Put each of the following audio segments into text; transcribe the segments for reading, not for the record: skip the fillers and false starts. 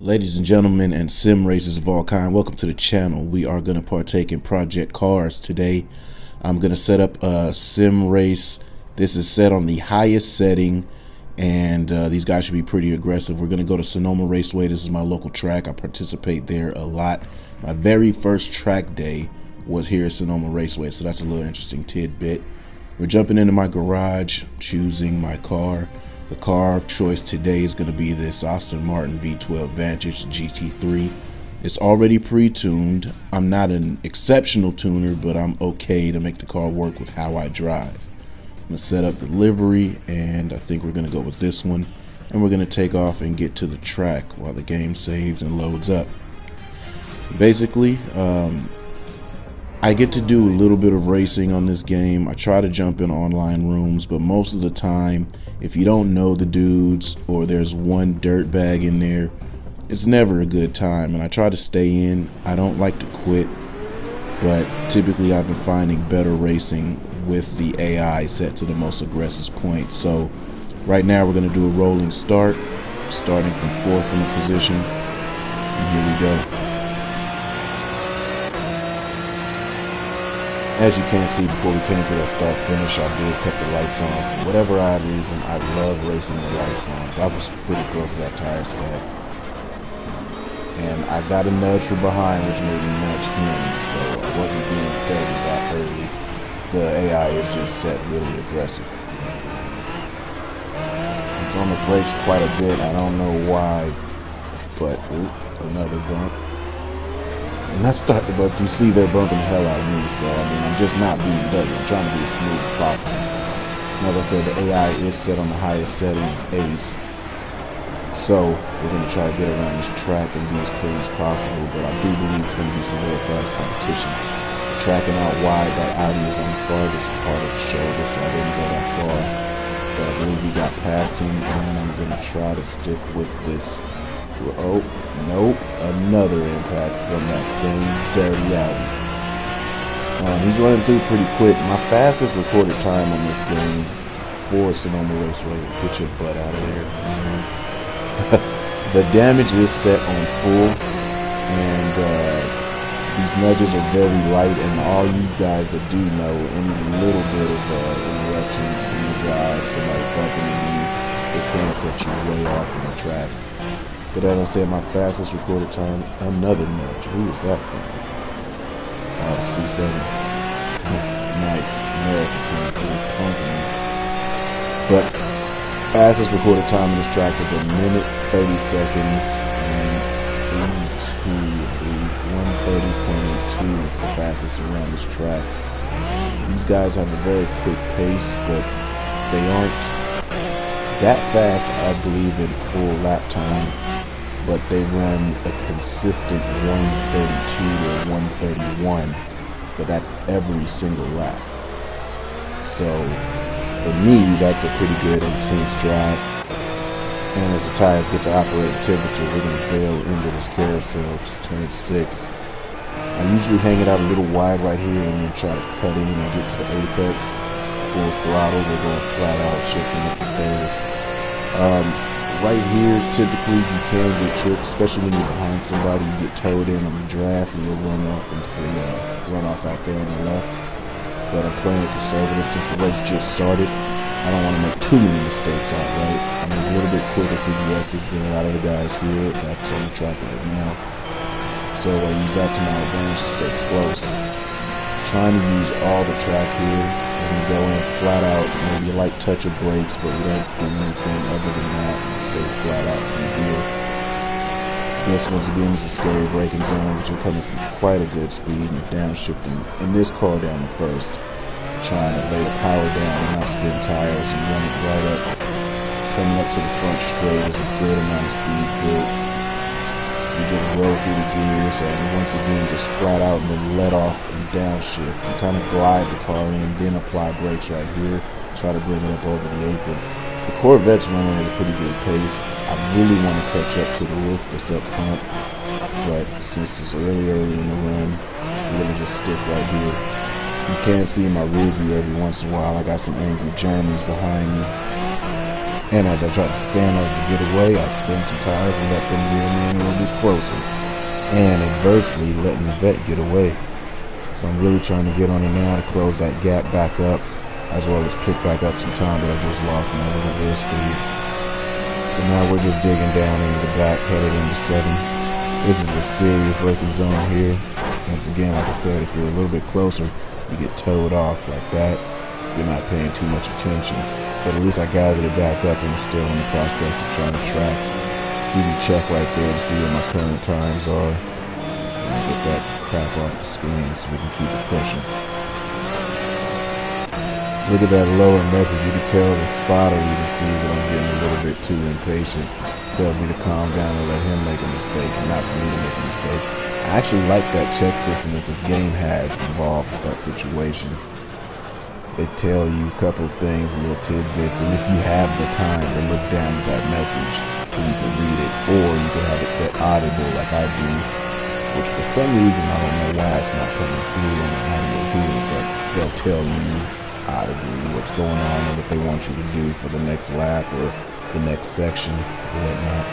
Ladies and gentlemen and sim racers of all kind, welcome to the channel. We are going to partake in Project Cars today. I'm going to set up a sim race. This is set on the highest setting, and these guys should be pretty aggressive. We're going to go to Sonoma Raceway. This is my local track. I participate there a lot. My very first track day was here at Sonoma Raceway, so that's a little interesting tidbit. We're jumping into my garage, choosing my car. The car of choice today is going to be this Aston Martin V12 Vantage GT3. It's already pre-tuned. I'm not an exceptional tuner, but I'm okay to make the car work with how I drive. I'm going to set up the livery, and I think we're going to go with this one. And we're going to take off and get to the track while the game saves and loads up. Basically, I get to do a little bit of racing on this game. I try to jump in online rooms, but most of the time, if you don't know the dudes or there's one dirtbag in there, it's never a good time. And I try to stay in. I don't like to quit, but typically I've been finding better racing with the AI set to the most aggressive point. So right now we're going to do a rolling start, starting from fourth in the position. And here we go. As you can see, before we came to that start finish, I did cut the lights on. For whatever odd reason, I love racing with the lights on. That was pretty close to that tire stack. And I got a nudge from behind, which made me nudge him, so I wasn't being dirty that early. The AI is just set really aggressive. He's on the brakes quite a bit. I don't know why, but another bump. And that's starting, but you see they're bumping the hell out of me, so I mean, I'm just not being dirty. I'm trying to be as smooth as possible. And as I said, the AI is set on the highest setting, it's Ace. So we're going to try to get around this track and be as clear as possible, but I do believe it's going to be some very fast competition. Tracking out wide, that Audi is on the farthest part of the shoulder, so I didn't go that far. But I believe we got past him, and I'm going to try to stick with this. Oh, nope, another impact from that same dirty Audi. He's running through pretty quick. My fastest recorded time on this game for Sonoma Raceway. Get your butt out of there. The damage is set on full, and these nudges are very light, and all you guys that do know, any little bit of interruption in your drive, somebody bumping into you, it can set you way off from the track. But as I said, my fastest recorded time, another nudge. Who was that from? C7. Nice. America came through punking me. But fastest recorded time on this track is 1 minute 30 seconds and 82, I believe. 130.82 is the fastest around this track. These guys have a very quick pace, but they aren't that fast, I believe, in full lap time. But they run a consistent 132 or 131, but that's every single lap. So for me, that's a pretty good intense drive. And as the tires get to operating temperature, we're going to bail into this carousel, just turned 6. I usually hang it out a little wide right here and then try to cut in and get to the apex. Full throttle, we're going flat out, shifting up to third. Right here, typically you can get tricked, especially when you're behind somebody. You get towed in on the draft and you'll run off into the runoff out there on the left. But I'm playing it conservative since the race just started. I don't want to make too many mistakes outright. I'm a little bit quicker through the S's than a lot of the guys here that's on the track right now. So I use that to my advantage to stay close. Trying to use all the track here. We're going to go in flat out, maybe a light touch of brakes, but we don't do anything other than that and stay flat out through here. This once again is a scary braking zone, but you're coming from quite a good speed and you're downshifting in this car down to first. Trying to lay the power down and not spin tires and run it right up. Coming up to the front straight is a good amount of speed built. You just roll through the gears and once again just flat out and then let off and downshift. You kind of glide the car in, then apply brakes right here. Try to bring it up over the apron. The Corvette's running at a pretty good pace. I really want to catch up to the roof that's up front, but since it's early in the run, we're going to just stick right here. You can see in my rear view every once in a while I got some angry Germans behind me. And as I try to stand up to get away, I spin some tires and let them rear me in a little bit closer, and adversely letting the vet get away. So I'm really trying to get on it now to close that gap back up, as well as pick back up some time that I just lost in a little bit of speed. So now we're just digging down into the back, headed into 7. This is a serious braking zone here. Once again, like I said, if you're a little bit closer, you get towed off like that if you're not paying too much attention. But at least I gathered it back up, and we're still in the process of trying to track. See me check right there to see what my current times are, and get that crap off the screen so we can keep it pushing. Look at that lower message. You can tell the spotter even sees that I'm getting a little bit too impatient. Tells me to calm down and let him make a mistake and not for me to make a mistake. I actually like that check system that this game has involved with that situation. They tell you a couple of things, little tidbits, and if you have the time to look down at that message, then you can read it, or you can have it set audible like I do, which for some reason, I don't know why it's not coming through on the audio here, but they'll tell you audibly what's going on and what they want you to do for the next lap or the next section or whatnot.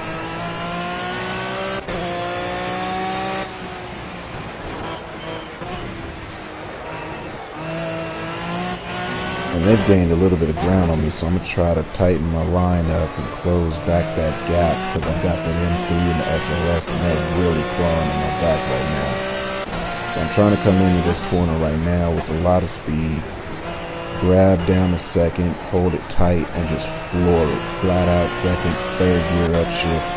And they've gained a little bit of ground on me, so I'm going to try to tighten my line up and close back that gap, because I've got that M3 and the SLS, and they're really clawing on my back right now. So I'm trying to come into this corner right now with a lot of speed, grab down the second, hold it tight, and just floor it. Flat out second, third gear upshift,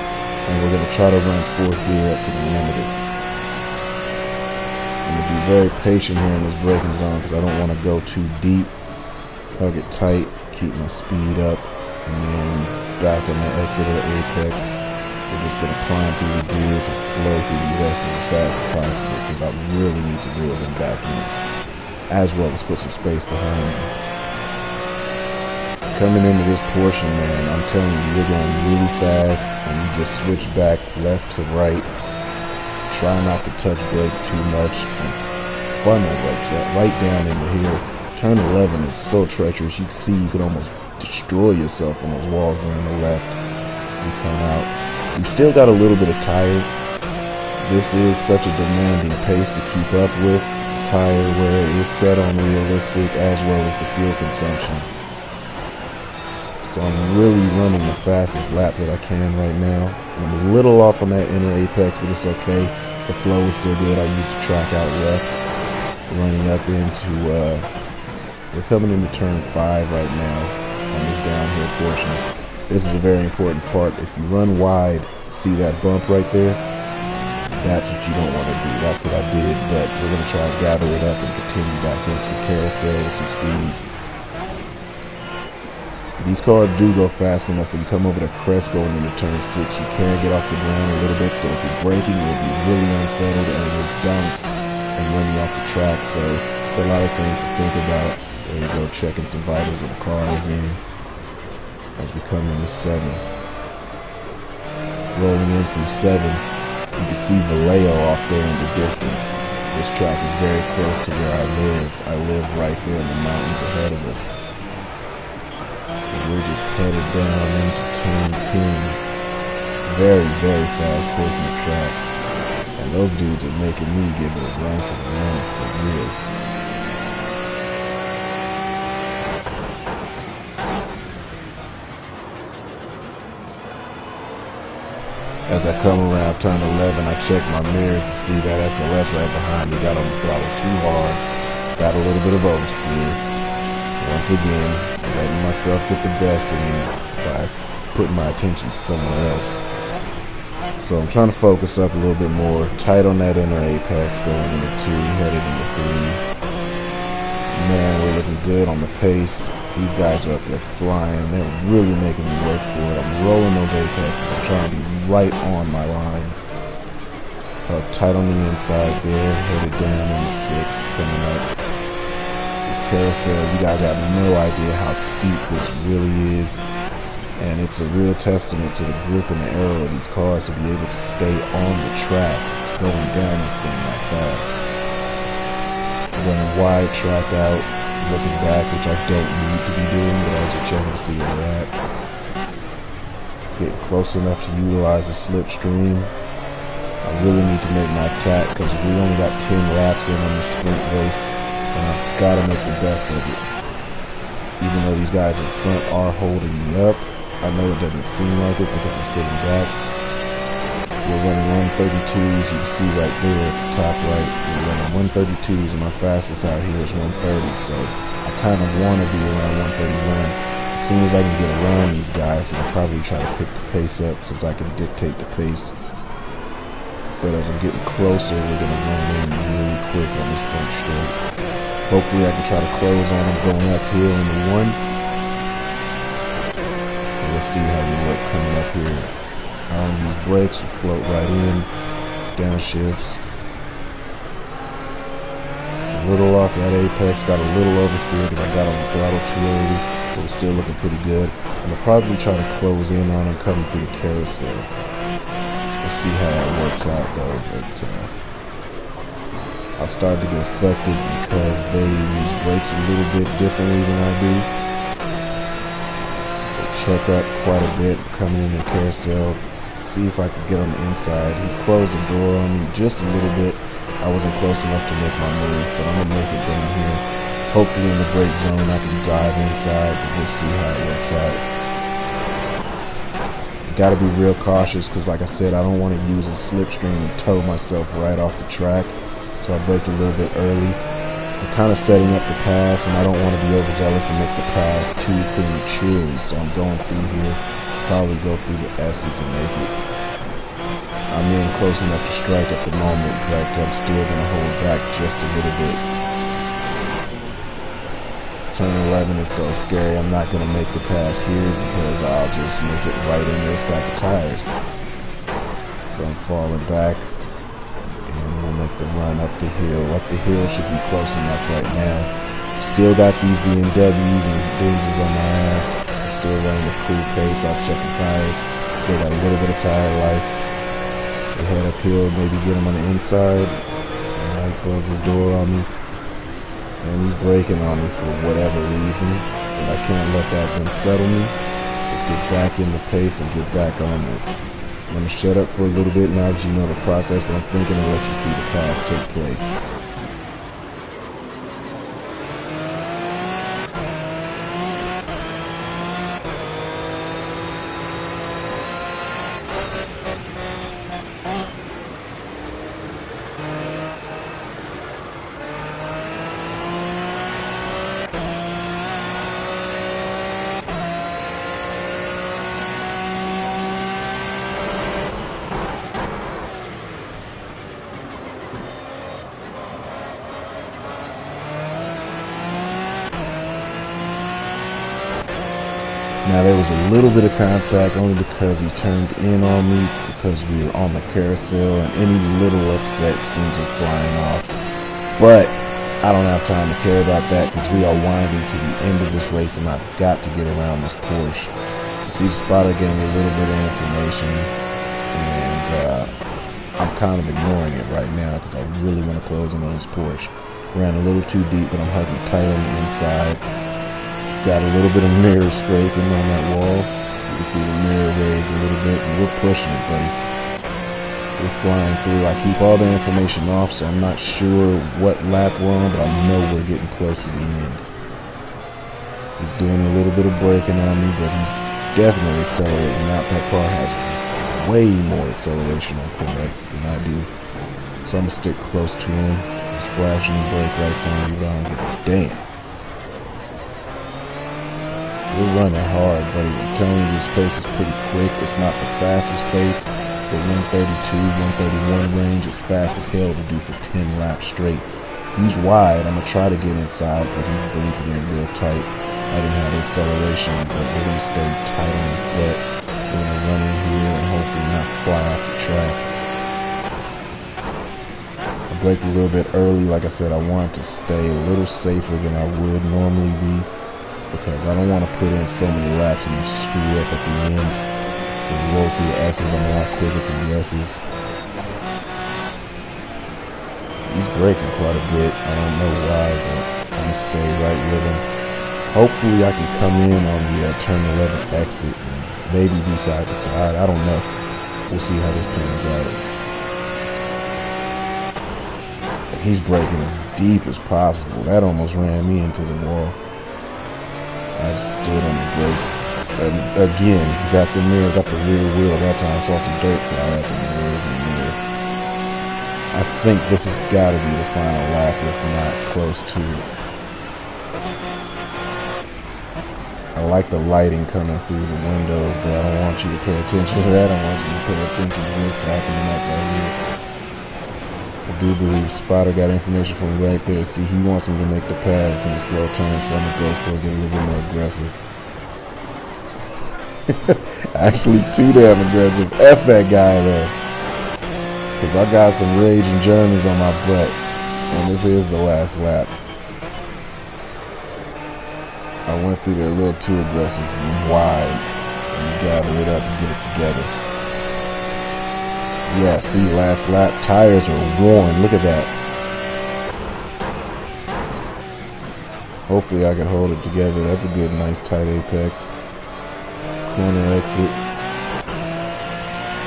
and we're going to try to run fourth gear up to the limiter. I'm going to be very patient here in this braking zone because I don't want to go too deep. Hug it tight, keep my speed up, and then back on the exit of the apex, we're just going to climb through the gears and flow through these S's as fast as possible, because I really need to reel them back in, as well as put some space behind me. Coming into this portion, man, I'm telling you, you're going really fast, and you just switch back left to right. Try not to touch brakes too much, and funnel right down into here. Turn 11 is so treacherous. You can see you could almost destroy yourself on those walls there on the left. You come out. You still got a little bit of tire. This is such a demanding pace to keep up with. The tire wear is set on realistic, as well as the fuel consumption. So I'm really running the fastest lap that I can right now. I'm a little off on that inner apex, but it's okay. The flow is still good. I use the track out left, running up into we're coming into turn 5 right now on this downhill portion. This is a very important part. If you run wide, see that bump right there? That's what you don't want to do. That's what I did, but we're going to try and gather it up and continue back into the carousel with some speed. These cars do go fast enough. When you come over the crest going into turn 6, you can get off the ground a little bit, so if you're braking, you'll be really unsettled and it will bounce and run you off the track. So it's a lot of things to think about. There we go, checking some vitals of the car again as we come into 7. Rolling in through 7, you can see Vallejo off there in the distance. This track is very close to where I live. I live right there in the mountains ahead of us. And we're just headed down into turn 10. Very, very fast portion of track. And those dudes are making me give it a run for the money for real. As I come around turn 11, I check my mirrors to see that SLS right behind me. Got on the throttle too hard. Got a little bit of oversteer. Once again, letting myself get the best of me by putting my attention somewhere else. So I'm trying to focus up a little bit more. Tight on that inner apex, going into 2, headed into 3. Man, we're looking good on the pace. These guys are up there flying. They're really making me work for it. I'm rolling those apexes. I'm trying to be right on my line. Tight on the inside there. Headed down into 6, coming up. This carousel, you guys have no idea how steep this really is. And it's a real testament to the grip and the aero of these cars to be able to stay on the track going down this thing that fast. Running wide track out, looking back, which I don't need to be doing, but also checking to see where we're at. Getting close enough to utilize the slipstream. I really need to make my attack because we only got 10 laps in on the sprint race, and I've got to make the best of it. Even though these guys in front are holding me up, I know it doesn't seem like it because I'm sitting back. We're running 132s, you can see right there at the top right. We're running 132s, and my fastest out here is 130, so I kind of want to be around 131. As soon as I can get around these guys, I'll probably try to pick the pace up since I can dictate the pace. But as I'm getting closer, we're going to run in really quick on this front straight. Hopefully I can try to close on them going uphill in the one. And let's see how we look coming up here. I don't use brakes, we'll float right in, downshifts. A little off that apex, got a little oversteer because I got on the throttle too early, but we're still looking pretty good. I'm going to probably try to close in on them coming through the carousel. We'll see how that works out though, but I started to get affected because they use brakes a little bit differently than I do. They check up quite a bit coming in the carousel. See if I can get on the inside. He closed the door on me just a little bit. I wasn't close enough to make my move, but I'm gonna make it down here. Hopefully in the brake zone I can dive inside, but we'll see how it works out. Gotta be real cautious because like I said, I don't want to use a slipstream and tow myself right off the track. So I brake a little bit early. I'm kind of setting up the pass and I don't want to be overzealous and make the pass too prematurely. So I'm going through here, probably go through the S's and make it. I'm in close enough to strike at the moment, but I'm still going to hold back just a little bit. Turn 11 is so scary. I'm not going to make the pass here because I'll just make it right into a stack of tires. So I'm falling back and we'll make the run up the hill. Up the hill should be close enough right now. Still got these BMWs and Benzes on my ass. I'm still running a cool pace. I was checking tires. Still got a little bit of tire life. We head uphill, maybe get him on the inside. He closes his door on me. And he's braking on me for whatever reason. But I can't let that unsettle me. Let's get back in the pace and get back on this. I'm going to shut up for a little bit now that you know the process. And I'm thinking to let you see the pass take place. Now there was a little bit of contact only because he turned in on me because we were on the carousel and any little upset seemed to be flying off. But I don't have time to care about that because we are winding to the end of this race and I've got to get around this Porsche. You see, the spotter gave me a little bit of information and I'm kind of ignoring it right now because I really want to close in on this Porsche. Ran a little too deep, but I'm hugging tight on the inside. Got a little bit of mirror scraping on that wall. You can see the mirror raised a little bit, and we're pushing it, buddy. We're flying through. I keep all the information off, so I'm not sure what lap we're on, but I know we're getting close to the end. He's doing a little bit of braking on me, but he's definitely accelerating out. That car has way more acceleration on Corvettes than I do. So I'm going to stick close to him. He's flashing the brake lights on me, but I don't give a damn. We're running hard, buddy. I'm telling you, this pace is pretty quick. It's not the fastest pace, but 132, 131 range is fast as hell to do for 10 laps straight. He's wide. I'm going to try to get inside, but he brings it in real tight. I didn't have the acceleration, but we're going to stay tight on his butt. We're going to run in here and hopefully not fly off the track. I braked a little bit early. Like I said, I wanted to stay a little safer than I would normally be, because I don't want to put in so many laps and screw up at the end. We roll through the S's, I'm a lot quicker than the S's. He's braking quite a bit. I don't know why, but I'm going to stay right with him. Hopefully I can come in on the turn 11 exit and maybe be side to side. I don't know. We'll see how this turns out. He's braking as deep as possible. That almost ran me into the wall. I stood on the brakes. And again, got the rear wheel that time. Saw some dirt fly up in the rear mirror. I think this has got to be the final lap, if not close to it. I like the lighting coming through the windows, but I don't want you to pay attention to that. I want you to pay attention to this happening up right here. I do believe Spotter got information from me right there. See, he wants me to make the pass in the slow turn, so I'm going to go for it, get a little bit more aggressive. Actually, too damn aggressive. F that guy there. Because I got some raging Germans on my butt. And this is the last lap. I went through there a little too aggressive and wide. And you gather it up and get it together. Yeah, see, last lap. Tires are worn. Look at that. Hopefully I can hold it together. That's a good, nice, tight apex. Corner exit.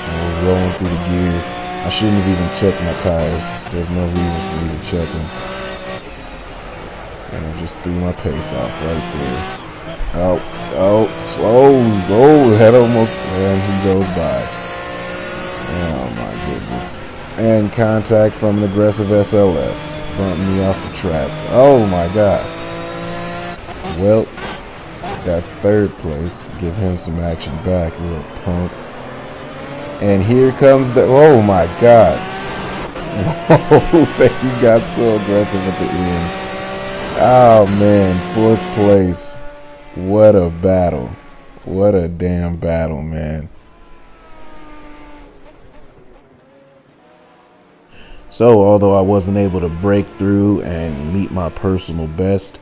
And we're rolling through the gears. I shouldn't have even checked my tires. There's no reason for me to check them. And I just threw my pace off right there. Oh, that almost, and he goes by. Oh my goodness. And contact from an aggressive SLS. Bumped me off the track. Oh my God. Well, that's third place. Give him some action back, a little punk. And here comes the, oh my God. Whoa, he got so aggressive at the end. Oh man, fourth place. What a battle. What a damn battle, man. So, although I wasn't able to break through and meet my personal best,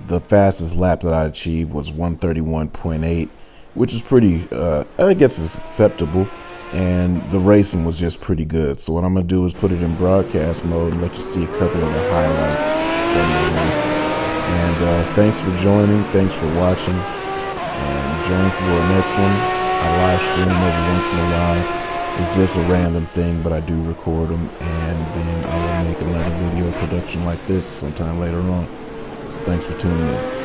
the fastest lap that I achieved was 131.8, which is pretty, I guess it's acceptable. And the racing was just pretty good. So what I'm going to do is put it in broadcast mode and let you see a couple of the highlights from the race. And thanks for joining. Thanks for watching. And join for the next one. I live stream every once in a while. It's just a random thing, but I do record them. And then I will make another video production like this sometime later on. So thanks for tuning in.